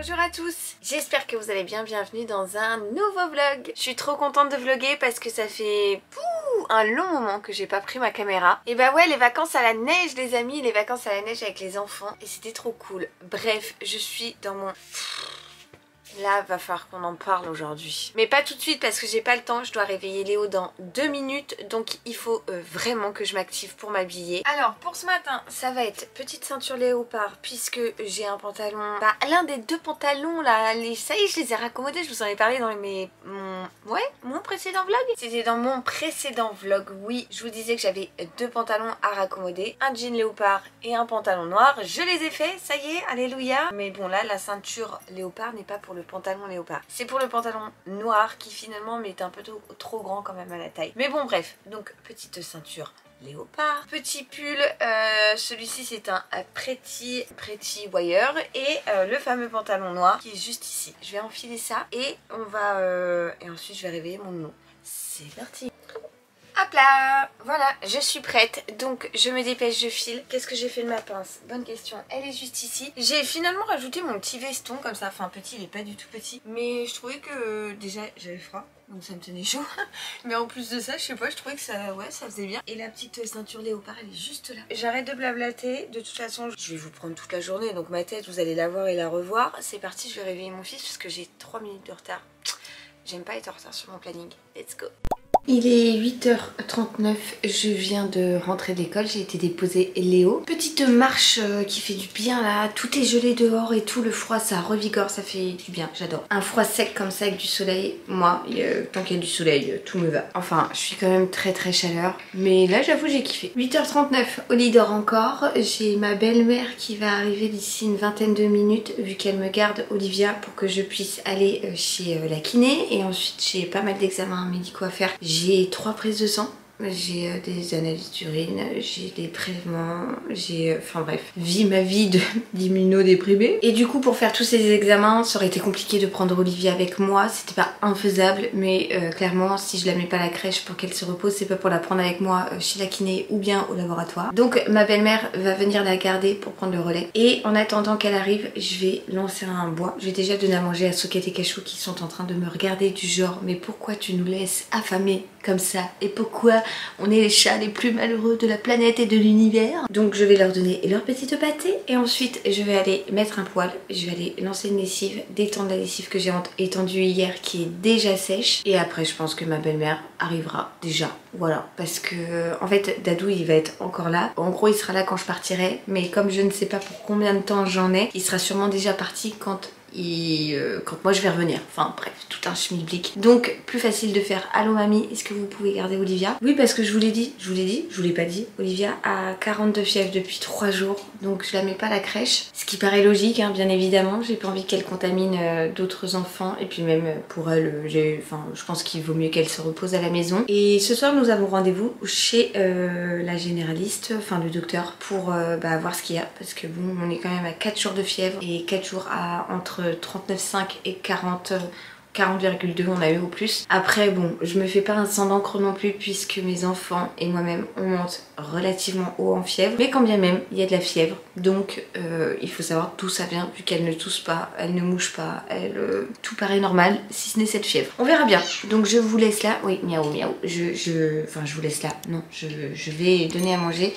Bonjour à tous, j'espère que vous allez bien, bienvenue dans un nouveau vlog. Je suis trop contente de vlogger parce que ça fait un long moment que j'ai pas pris ma caméra. Et bah ouais, les vacances à la neige les amis, les vacances à la neige avec les enfants et c'était trop cool. Bref, je suis dans mon... Là, va falloir qu'on en parle aujourd'hui. Mais pas tout de suite parce que j'ai pas le temps. Je dois réveiller Léo dans 2 minutes. Donc il faut vraiment que je m'active pour m'habiller. Alors pour ce matin, ça va être petite ceinture léopard puisque j'ai un pantalon... Bah l'un des deux pantalons là, ça y est, je les ai raccommodés. Je vous en ai parlé dans mon précédent vlog. C'était dans mon précédent vlog, oui. Je vous disais que j'avais 2 pantalons à raccommoder. Un jean léopard et un pantalon noir. Je les ai faits, ça y est, alléluia. Mais bon là, la ceinture léopard n'est pas pour le pantalon léopard, c'est pour le pantalon noir qui finalement m'est un peu trop grand quand même à la taille. Mais bon bref, donc petite ceinture léopard, petit pull, celui-ci c'est un Pretty Wire et le fameux pantalon noir qui est juste ici. Je vais enfiler ça et on va et ensuite je vais réveiller mon nounou. C'est parti. Hop là, voilà, je suis prête, donc je me dépêche, je file. Qu'est-ce que j'ai fait de ma pince? Bonne question, elle est juste ici. J'ai finalement rajouté mon petit veston comme ça, enfin petit, il est pas du tout petit. Mais je trouvais que déjà j'avais froid, donc ça me tenait chaud. Mais en plus de ça, je sais pas, je trouvais que ça, ouais, ça faisait bien. Et la petite ceinture léopard, elle est juste là. J'arrête de blablater, de toute façon, je vais vous prendre toute la journée, donc ma tête, vous allez la voir et la revoir. C'est parti, je vais réveiller mon fils parce que j'ai 3 minutes de retard. J'aime pas être en retard sur mon planning. Let's go. Il est 8h39, je viens de rentrer de l'école, j'ai été déposer Léo. Petite marche qui fait du bien là, tout est gelé dehors et tout, le froid ça revigore, ça fait du bien, j'adore. Un froid sec comme ça avec du soleil, moi, tant qu'il y a du soleil, tout me va. Enfin, je suis quand même très chaleur, mais là j'avoue j'ai kiffé. 8h39, Oli dort encore, j'ai ma belle-mère qui va arriver d'ici une vingtaine de minutes vu qu'elle me garde Olivia pour que je puisse aller chez la kiné et ensuite j'ai pas mal d'examens médicaux à faire. J'ai 3 prises de sang, j'ai des analyses d'urine, j'ai des prélèvements, j'ai... Enfin bref, ma vie d'immunodéprimée. Et du coup pour faire tous ces examens, ça aurait été compliqué de prendre Olivia avec moi, c'était pas infaisable, mais clairement si je la mets pas à la crèche pour qu'elle se repose, c'est pas pour la prendre avec moi chez la kiné ou bien au laboratoire. Donc ma belle-mère va venir la garder pour prendre le relais. Et en attendant qu'elle arrive, je vais lancer un bois. Je vais déjà donner à manger à Socket et Cachou qui sont en train de me regarder du genre mais pourquoi tu nous laisses affamés comme ça et pourquoi on est les chats les plus malheureux de la planète et de l'univers. Donc je vais leur donner leur petite pâtée et ensuite je vais aller mettre un poêle, je vais aller lancer une lessive, détendre la lessive que j'ai étendue hier qui est déjà sèche et après je pense que ma belle-mère arrivera déjà, voilà, parce que en fait Dadou il va être encore là, en gros il sera là quand je partirai mais comme je ne sais pas pour combien de temps j'en ai, il sera sûrement déjà parti quand moi je vais revenir. Enfin bref, tout un schmilblick. Donc plus facile de faire allô mamie, est-ce que vous pouvez garder Olivia? Oui parce que je vous l'ai pas dit, Olivia a 42 fièvres depuis 3 jours, donc je la mets pas à la crèche. Ce qui paraît logique hein, bien évidemment, j'ai pas envie qu'elle contamine d'autres enfants et puis même pour elle, je pense qu'il vaut mieux qu'elle se repose à la maison. Et ce soir nous avons rendez-vous chez la généraliste, enfin le docteur, pour voir ce qu'il y a parce que bon on est quand même à 4 jours de fièvre et 4 jours à entre 39,5 et 40,2 on a eu au plus. Après bon, je me fais pas un sang d'encre non plus puisque mes enfants et moi-même on monte relativement haut en fièvre. Mais quand bien même il y a de la fièvre, donc il faut savoir d'où ça vient vu qu'elle ne tousse pas, elle ne mouche pas, tout paraît normal si ce n'est cette fièvre. On verra bien. Donc je vous laisse là. Oui, miaou miaou. Enfin je vous laisse là. Non, je vais donner à manger.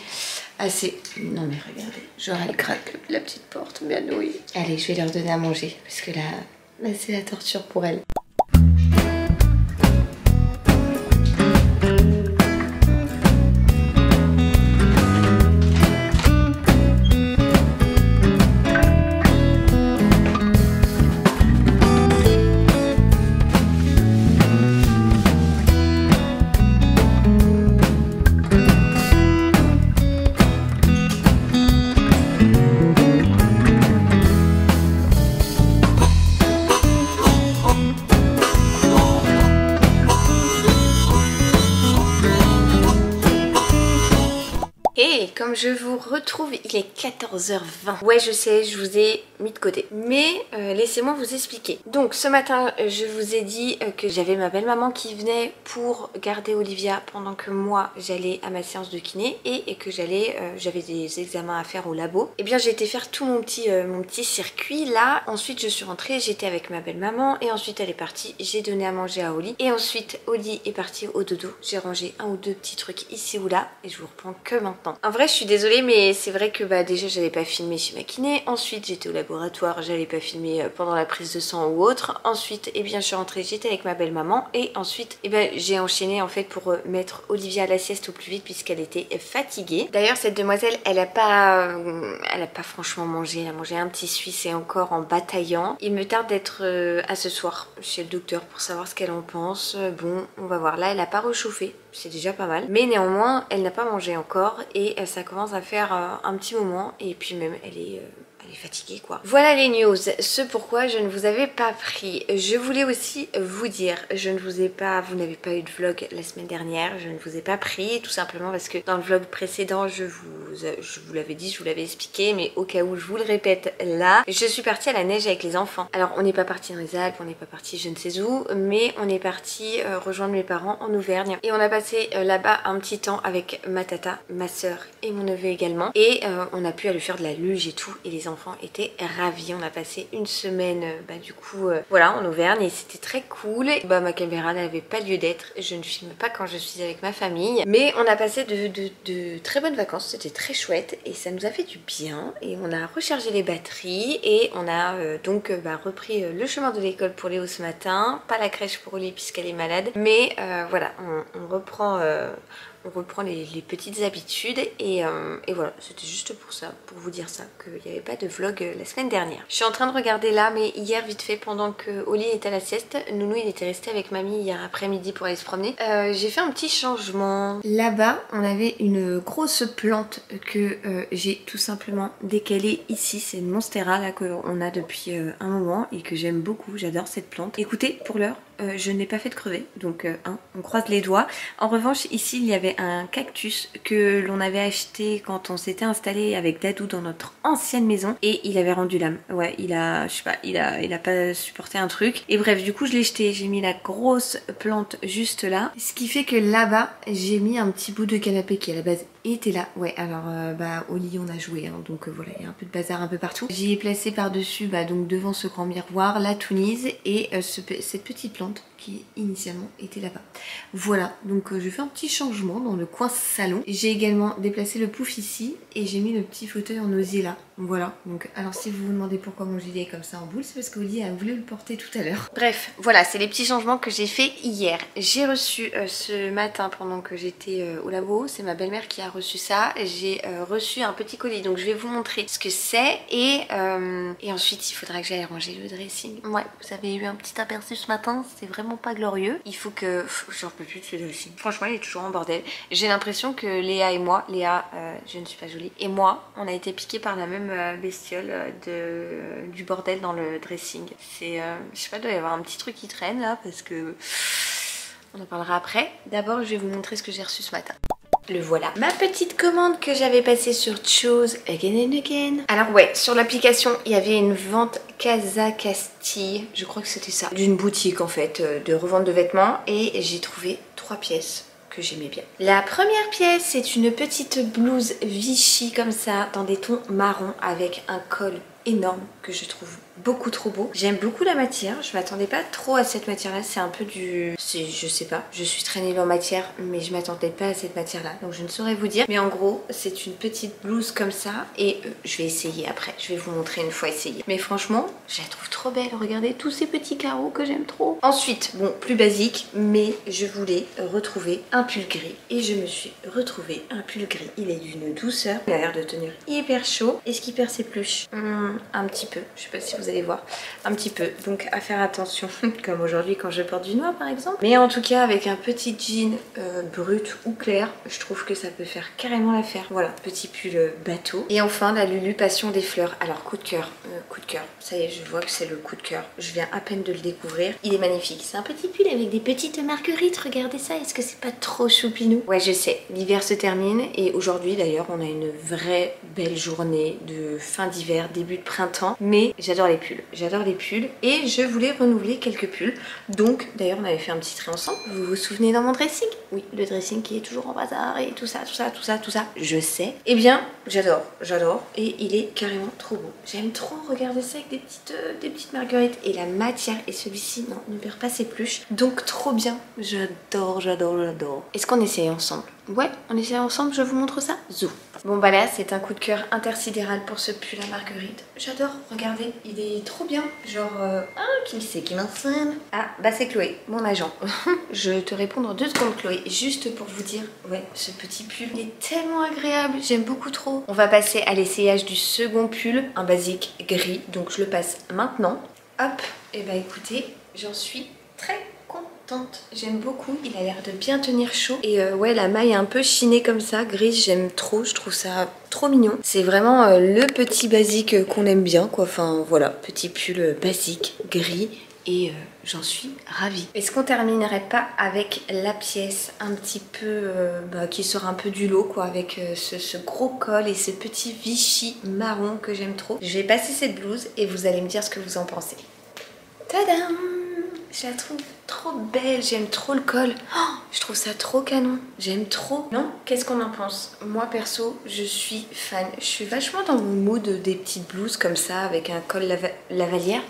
Assez. Non mais regardez, genre elle craque la petite porte, bien oui. Allez, je vais leur donner à manger parce que là c'est la torture pour elle. comme je vous retrouve, il est 14h20. Ouais, je sais, je vous ai mis de côté. Mais laissez-moi vous expliquer. Donc ce matin, je vous ai dit que j'avais ma belle-maman qui venait pour garder Olivia pendant que moi j'allais à ma séance de kiné et que j'avais des examens à faire au labo. Et bien j'ai été faire tout mon petit circuit là. Ensuite je suis rentrée, j'étais avec ma belle-maman et ensuite elle est partie, j'ai donné à manger à Oli. Et ensuite Oli est parti au dodo. J'ai rangé un ou deux petits trucs ici ou là et je vous reprends que maintenant. En vrai je suis désolée mais c'est vrai que déjà j'avais pas filmé chez ma kiné. Ensuite j'étais au laboratoire, j'allais pas filmer pendant la prise de sang ou autre. Ensuite je suis rentrée, j'étais avec ma belle-maman et ensuite j'ai enchaîné en fait pour mettre Olivia à la sieste au plus vite puisqu'elle était fatiguée. D'ailleurs cette demoiselle elle a pas franchement mangé, elle a mangé un petit suisse et encore en bataillant. Il me tarde d'être à ce soir chez le docteur pour savoir ce qu'elle en pense. Bon on va voir, là elle a pas réchauffé, c'est déjà pas mal. Mais néanmoins elle n'a pas mangé encore et ça commence à faire un petit moment et puis même elle est fatiguée quoi. Voilà les news, ce pourquoi je ne vous avais pas pris. Je voulais aussi vous dire, vous n'avez pas eu de vlog la semaine dernière, je ne vous ai pas pris tout simplement parce que dans le vlog précédent je vous l'avais dit, je vous l'avais expliqué, mais au cas où je vous le répète là, je suis partie à la neige avec les enfants. Alors on n'est pas parti dans les Alpes, on n'est pas parti je ne sais où, mais on est parti rejoindre mes parents en Auvergne et on a passé là-bas un petit temps avec ma tata, ma soeur et mon neveu également et on a pu aller faire de la luge et tout et les enfants étaient ravis. On a passé une semaine voilà en Auvergne et c'était très cool. Ma caméra n'avait pas lieu d'être, je ne filme pas quand je suis avec ma famille, mais on a passé de très bonnes vacances, c'était très chouette et ça nous a fait du bien et on a rechargé les batteries et on a repris le chemin de l'école pour Léo ce matin, pas la crèche pour Oli puisqu'elle est malade, mais voilà on reprend les petites habitudes et voilà, c'était juste pour ça, pour vous dire ça, qu'il n'y avait pas de vlog la semaine dernière. Je suis en train de regarder là, mais hier vite fait, pendant que Oli était à la sieste, Nounou il était resté avec mamie hier après-midi pour aller se promener. J'ai fait un petit changement. Là-bas, on avait une grosse plante que j'ai tout simplement décalée ici. C'est une monstera là qu'on a depuis un moment et que j'aime beaucoup, j'adore cette plante. Écoutez, pour l'heure, je n'ai pas fait de crever, donc on croise les doigts. En revanche, ici il y avait un cactus que l'on avait acheté quand on s'était installé avec Dadou dans notre ancienne maison et il avait rendu l'âme. Ouais, il a pas supporté un truc. Et bref, du coup je l'ai jeté, j'ai mis la grosse plante juste là. Ce qui fait que là-bas, j'ai mis un petit bout de canapé qui à la base était là. Ouais, alors au lit on a joué, hein, donc voilà, il y a un peu de bazar un peu partout. J'y ai placé par-dessus, donc devant ce grand miroir, la tounise et cette petite plante qui initialement était là-bas. Voilà, donc je fais un petit changement dans le coin salon. J'ai également déplacé le pouf ici et j'ai mis le petit fauteuil en osier là. Voilà, donc alors si vous vous demandez pourquoi mon gilet est comme ça en boule, c'est parce qu'Oli a voulu le porter tout à l'heure. Bref, voilà, c'est les petits changements que j'ai fait hier. J'ai reçu ce matin pendant que j'étais au labo, c'est ma belle-mère qui a reçu ça. J'ai reçu un petit colis, donc je vais vous montrer ce que c'est et ensuite il faudra que j'aille ranger le dressing. Ouais, vous avez eu un petit aperçu ce matin, c'est vraiment pas glorieux. Il faut que... J'en peux plus de ce dressing. Franchement, il est toujours en bordel. J'ai l'impression que Léa et moi, je ne suis pas jolie, et moi, on a été piqués par la même bestiole du bordel dans le dressing. C'est... je sais pas, il doit y avoir un petit truc qui traîne là, parce que... On en parlera après. D'abord, je vais vous montrer ce que j'ai reçu ce matin. Le voilà. Ma petite commande que j'avais passée sur Chose Again and Again. Alors ouais, sur l'application, il y avait une vente Casa Castille, je crois que c'était ça, d'une boutique en fait, de revente de vêtements. Et j'ai trouvé 3 pièces que j'aimais bien. La première pièce, c'est une petite blouse Vichy comme ça, dans des tons marrons, avec un col énorme que je trouve beaucoup trop beau. J'aime beaucoup la matière, je m'attendais pas trop à cette matière là, c'est un peu du... je sais pas, je suis très nulle en matière mais je m'attendais pas à cette matière là, donc je ne saurais vous dire. Mais en gros c'est une petite blouse comme ça et je vais essayer après, je vais vous montrer une fois essayée. Mais franchement je la trouve trop belle, regardez tous ces petits carreaux que j'aime trop. Ensuite, bon plus basique, mais je voulais retrouver un pull gris et je me suis retrouvée un pull gris. Il est d'une douceur, il a l'air de tenir hyper chaud. Est-ce qu'il perd ses pluches? un petit peu, je sais pas si vous allez voir, un petit peu, donc à faire attention comme aujourd'hui quand je porte du noir par exemple, mais en tout cas avec un petit jean brut ou clair, je trouve que ça peut faire carrément l'affaire. Voilà, petit pull bateau. Et enfin la Lulu Passion des fleurs. Alors coup de cœur, ça y est, je vois que c'est le coup de cœur, je viens à peine de le découvrir, il est magnifique. C'est un petit pull avec des petites marguerites, regardez ça, est-ce que c'est pas trop choupinou? Ouais, je sais, l'hiver se termine et aujourd'hui d'ailleurs on a une vraie belle journée de fin d'hiver, début de printemps, mais j'adore les pulls et je voulais renouveler quelques pulls. Donc d'ailleurs on avait fait un petit trait ensemble, vous vous souvenez dans mon dressing? Oui, le dressing qui est toujours en bazar et tout ça, je sais. Eh bien j'adore et il est carrément trop beau. J'aime trop regarder ça avec des petites marguerites et la matière, et celui-ci non, ne perd pas ses pluches, donc trop bien. J'adore. Est-ce qu'on essaye ensemble? Ouais, on essaye ensemble, je vous montre ça. Zou. Bon bah là c'est un coup de cœur intersidéral pour ce pull à marguerite. J'adore, regardez, il est trop bien. Genre, qui c'est qui m'enseigne? Ah bah c'est Chloé, mon agent. Je te réponds dans 2 secondes Chloé, juste pour vous dire, ouais, ce petit pull il est tellement agréable, j'aime beaucoup trop. On va passer à l'essayage du second pull, un basique gris, donc je le passe maintenant. Hop, et bah écoutez, j'en suis très contente, j'aime beaucoup, il a l'air de bien tenir chaud et ouais la maille est un peu chinée comme ça, grise, j'aime trop, je trouve ça trop mignon. C'est vraiment le petit basique qu'on aime bien quoi, enfin voilà, petit pull basique gris et j'en suis ravie. Est-ce qu'on terminerait pas avec la pièce un petit peu qui sort un peu du lot quoi, avec ce gros col et ce petit Vichy marron que j'aime trop. Je vais passer cette blouse et vous allez me dire ce que vous en pensez. Tadam! Je la trouve trop belle, j'aime trop le col. Oh, je trouve ça trop canon, j'aime trop. Non? Qu'est-ce qu'on en pense? Moi perso, je suis fan. Je suis vachement dans mon mood des petites blouses comme ça avec un col lavalière,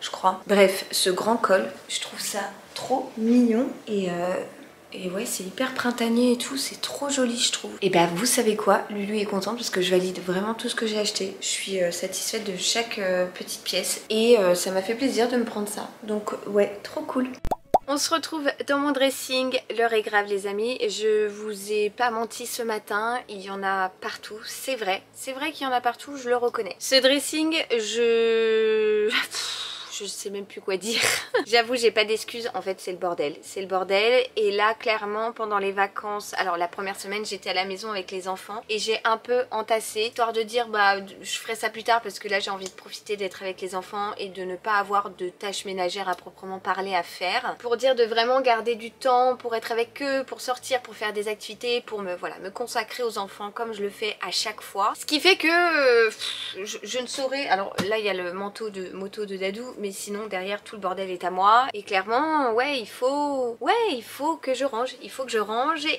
je crois. Bref, ce grand col, je trouve ça trop mignon et ouais, c'est hyper printanier et tout, c'est trop joli je trouve. Et bah vous savez quoi, Lulu est contente parce que je valide vraiment tout ce que j'ai acheté. Je suis satisfaite de chaque petite pièce et ça m'a fait plaisir de me prendre ça. Donc ouais, trop cool. On se retrouve dans mon dressing, l'heure est grave les amis, je vous ai pas menti ce matin, il y en a partout, c'est vrai qu'il y en a partout, je le reconnais. Ce dressing, je sais même plus quoi dire. J'avoue j'ai pas d'excuses, en fait c'est le bordel. C'est le bordel et là clairement pendant les vacances, alors la première semaine j'étais à la maison avec les enfants et j'ai un peu entassé, histoire de dire bah je ferai ça plus tard parce que là j'ai envie de profiter d'être avec les enfants et de ne pas avoir de tâches ménagères à proprement parler à faire. Pour dire de vraiment garder du temps pour être avec eux, pour sortir, pour faire des activités, pour me consacrer aux enfants comme je le fais à chaque fois. Ce qui fait que je ne saurais, alors là il y a le manteau de moto de Dadou, mais sinon derrière tout le bordel est à moi et clairement ouais il faut que je range,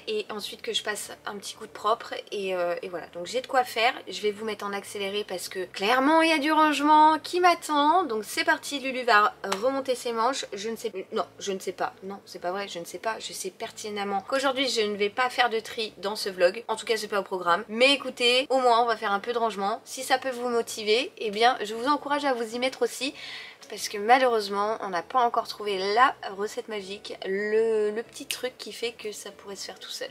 et ensuite que je passe un petit coup de propre et voilà, donc j'ai de quoi faire. Je vais vous mettre en accéléré parce que clairement il y a du rangement qui m'attend, donc c'est parti. Lulu va remonter ses manches, je ne sais pas, non c'est pas vrai, je ne sais pas, je sais pertinemment qu'aujourd'hui je ne vais pas faire de tri dans ce vlog, en tout cas c'est pas au programme, mais écoutez, au moins on va faire un peu de rangement. Si ça peut vous motiver, eh bien je vous encourage à vous y mettre aussi. Parce que malheureusement on n'a pas encore trouvé la recette magique, le petit truc qui fait que ça pourrait se faire tout seul.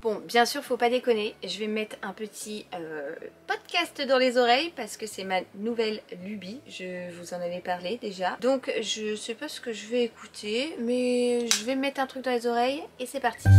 Bon bien sûr faut pas déconner, je vais mettre un petit podcast dans les oreilles parce que c'est ma nouvelle lubie, je vous en avais parlé déjà. Donc je sais pas ce que je vais écouter mais je vais mettre un truc dans les oreilles et c'est parti.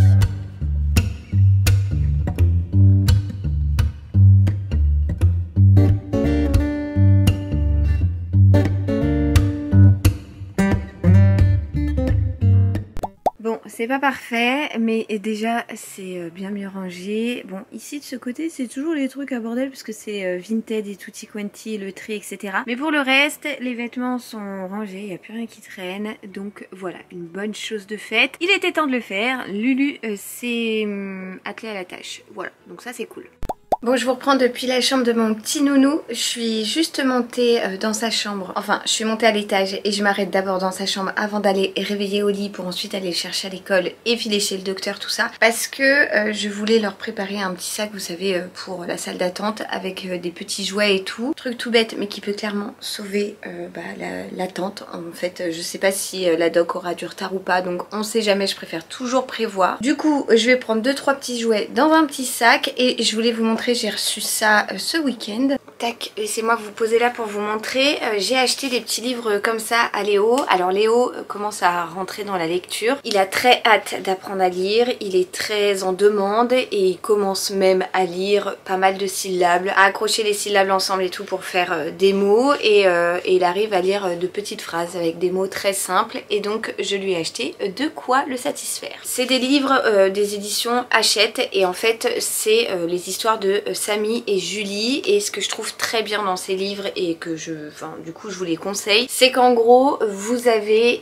C'est pas parfait mais déjà c'est bien mieux rangé. Bon ici de ce côté c'est toujours les trucs à bordel parce que c'est Vinted et tutti quanti, le tri etc. Mais pour le reste les vêtements sont rangés, il n'y a plus rien qui traîne. Donc voilà, une bonne chose de faite. Il était temps de le faire. Lulu s'est attelée à la tâche. Voilà, donc ça c'est cool. Bon, je vous reprends depuis la chambre de mon petit nounou. Je suis juste montée dans sa chambre. Enfin, je suis montée à l'étage et je m'arrête d'abord dans sa chambre avant d'aller réveiller au lit pour ensuite aller le chercher à l'école et filer chez le docteur, tout ça. Parce que je voulais leur préparer un petit sac, vous savez, pour la salle d'attente avec des petits jouets et tout. Truc tout bête mais qui peut clairement sauver l'attente. En fait, je sais pas si la doc aura du retard ou pas, donc on sait jamais, je préfère toujours prévoir. Du coup, je vais prendre 2-3 petits jouets dans un petit sac et je voulais vous montrer. J'ai reçu ça ce week-end. tac, laissez-moi vous poser là pour vous montrer. J'ai acheté des petits livres comme ça à Léo. Alors Léo commence à rentrer dans la lecture. Il a très hâte d'apprendre à lire, il est très en demande et il commence même à lire pas mal de syllabes, à accrocher les syllabes ensemble et tout pour faire des mots et il arrive à lire de petites phrases avec des mots très simples et donc je lui ai acheté de quoi le satisfaire. C'est des livres des éditions Hachette et en fait c'est les histoires de Samy et Julie et ce que je trouve très bien dans ces livres et que du coup je vous les conseille, c'est qu'en gros vous avez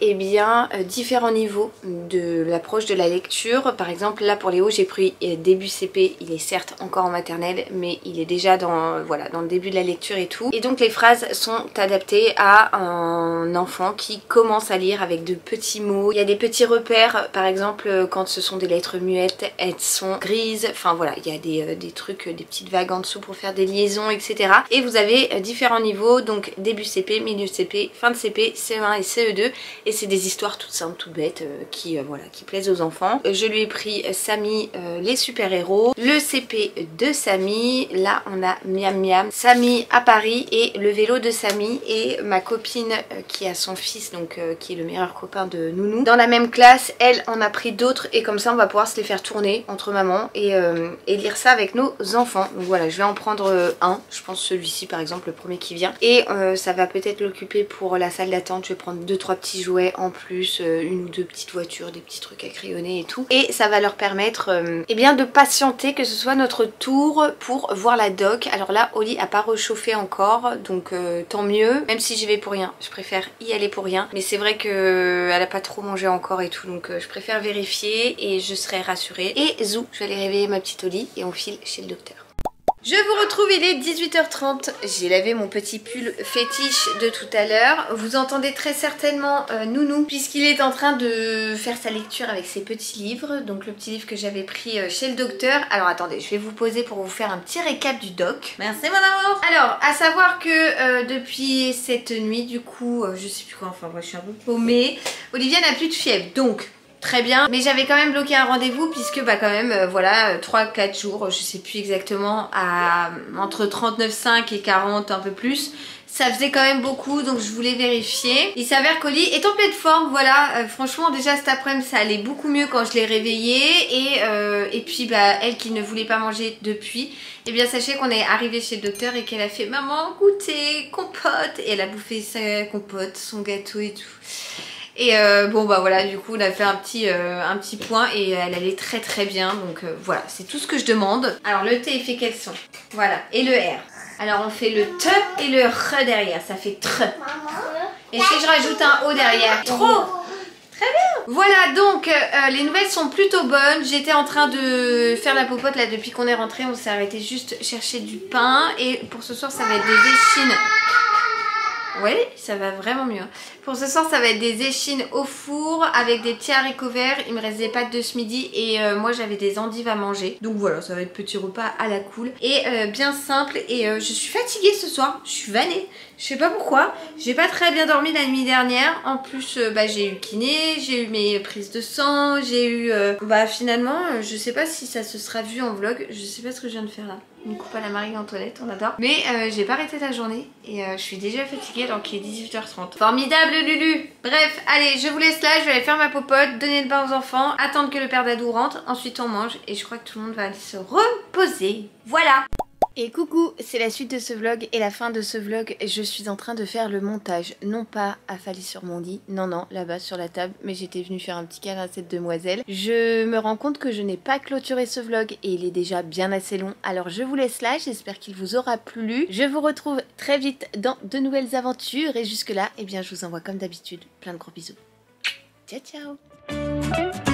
différents niveaux de l'approche de la lecture. Par exemple là pour Léo j'ai pris début CP, il est certes encore en maternelle mais il est déjà dans le début de la lecture et tout et donc les phrases sont adaptées à un enfant qui commence à lire avec de petits mots. Il y a des petits repères, par exemple quand ce sont des lettres muettes elles sont grises, enfin voilà il y a des trucs, des petites vagues en dessous pour faire des liaisons etc. Et vous avez différents niveaux, donc début CP, milieu CP, fin de CP, CE1 et CE2 et c'est des histoires toutes simples, toutes bêtes qui plaisent aux enfants. Je lui ai pris Samy les super-héros, le CP de Samy, là on a Miam Miam, Samy à Paris et le vélo de Samy et ma copine qui a son fils donc qui est le meilleur copain de Nounou. Dans la même classe, elle en a pris d'autres et comme ça on va pouvoir se les faire tourner entre mamans et lire ça avec nos enfants. Donc voilà, je vais en prendre un, je pense celui-ci par exemple, le premier qui vient et ça va peut-être l'occuper pour la salle d'attente. Je vais prendre 2-3 petits jouets en plus, une ou deux petites voitures, des petits trucs à crayonner et tout et ça va leur permettre de patienter que ce soit notre tour pour voir la doc. Alors là Oli a pas réchauffé encore donc tant mieux, même si j'y vais pour rien, je préfère y aller pour rien mais c'est vrai que elle a pas trop mangé encore et tout donc je préfère vérifier et je serai rassurée. Et zou, je vais aller réveiller ma petite Oli et on file chez le docteur. Je vous retrouve, il est 18h30, j'ai lavé mon petit pull fétiche de tout à l'heure. Vous entendez très certainement Nounou puisqu'il est en train de faire sa lecture avec ses petits livres. Donc le petit livre que j'avais pris chez le docteur. Alors attendez, je vais vous poser pour vous faire un petit récap du doc. Merci mon amour. Alors à savoir que depuis cette nuit du coup, je sais plus quoi, enfin moi je suis un peu paumée. Olivia n'a plus de fièvre donc... Très bien, mais j'avais quand même bloqué un rendez-vous puisque quand même voilà 3-4 jours, je sais plus exactement, à entre 39,5 et 40 un peu plus. Ça faisait quand même beaucoup donc je voulais vérifier. Il s'avère qu'Oli est en pleine forme, voilà. Franchement déjà cet après-midi ça allait beaucoup mieux quand je l'ai réveillée. Et puis elle qui ne voulait pas manger depuis. Et bien sachez qu'on est arrivé chez le docteur et qu'elle a fait maman goûter, compote. Et elle a bouffé sa compote, son gâteau et tout. Et voilà, du coup on a fait un petit point et elle allait très très bien donc voilà, c'est tout ce que je demande. Alors le T il fait quel son? Voilà, et le R. Alors on fait le T et le R derrière, ça fait TRE. Et si je rajoute un O derrière, trop. Très bien. Voilà donc les nouvelles sont plutôt bonnes. J'étais en train de faire la popote là depuis qu'on est rentré, on s'est arrêté juste chercher du pain. Et pour ce soir ça va être des échines. Oui, ça va vraiment mieux. Pour ce soir, ça va être des échines au four avec des petits haricots verts. Il me reste des pâtes de ce midi et moi j'avais des endives à manger. Donc voilà, ça va être petit repas à la cool. Et bien simple. Et je suis fatiguée ce soir. Je suis vannée. Je sais pas pourquoi. J'ai pas très bien dormi la nuit dernière. En plus, j'ai eu kiné, j'ai eu mes prises de sang, j'ai eu... finalement, je sais pas si ça se sera vu en vlog. Je sais pas ce que je viens de faire là. Une coupe à la Marie-Antoinette, on adore. Mais j'ai pas arrêté la journée et je suis déjà fatiguée alors qu'il est 18h30. Formidable Lulu. Bref, allez, je vous laisse là, je vais aller faire ma popote, donner le bain aux enfants, attendre que le père d'Adou rentre, ensuite on mange et je crois que tout le monde va aller se reposer. Voilà. Et coucou, c'est la suite de ce vlog et la fin de ce vlog, je suis en train de faire le montage, non pas affalée sur mon lit, non là-bas sur la table, mais j'étais venue faire un petit câlin à cette demoiselle. Je me rends compte que je n'ai pas clôturé ce vlog et il est déjà bien assez long, alors je vous laisse là, j'espère qu'il vous aura plu. Je vous retrouve très vite dans de nouvelles aventures et jusque là, je vous envoie comme d'habitude plein de gros bisous. Ciao ciao.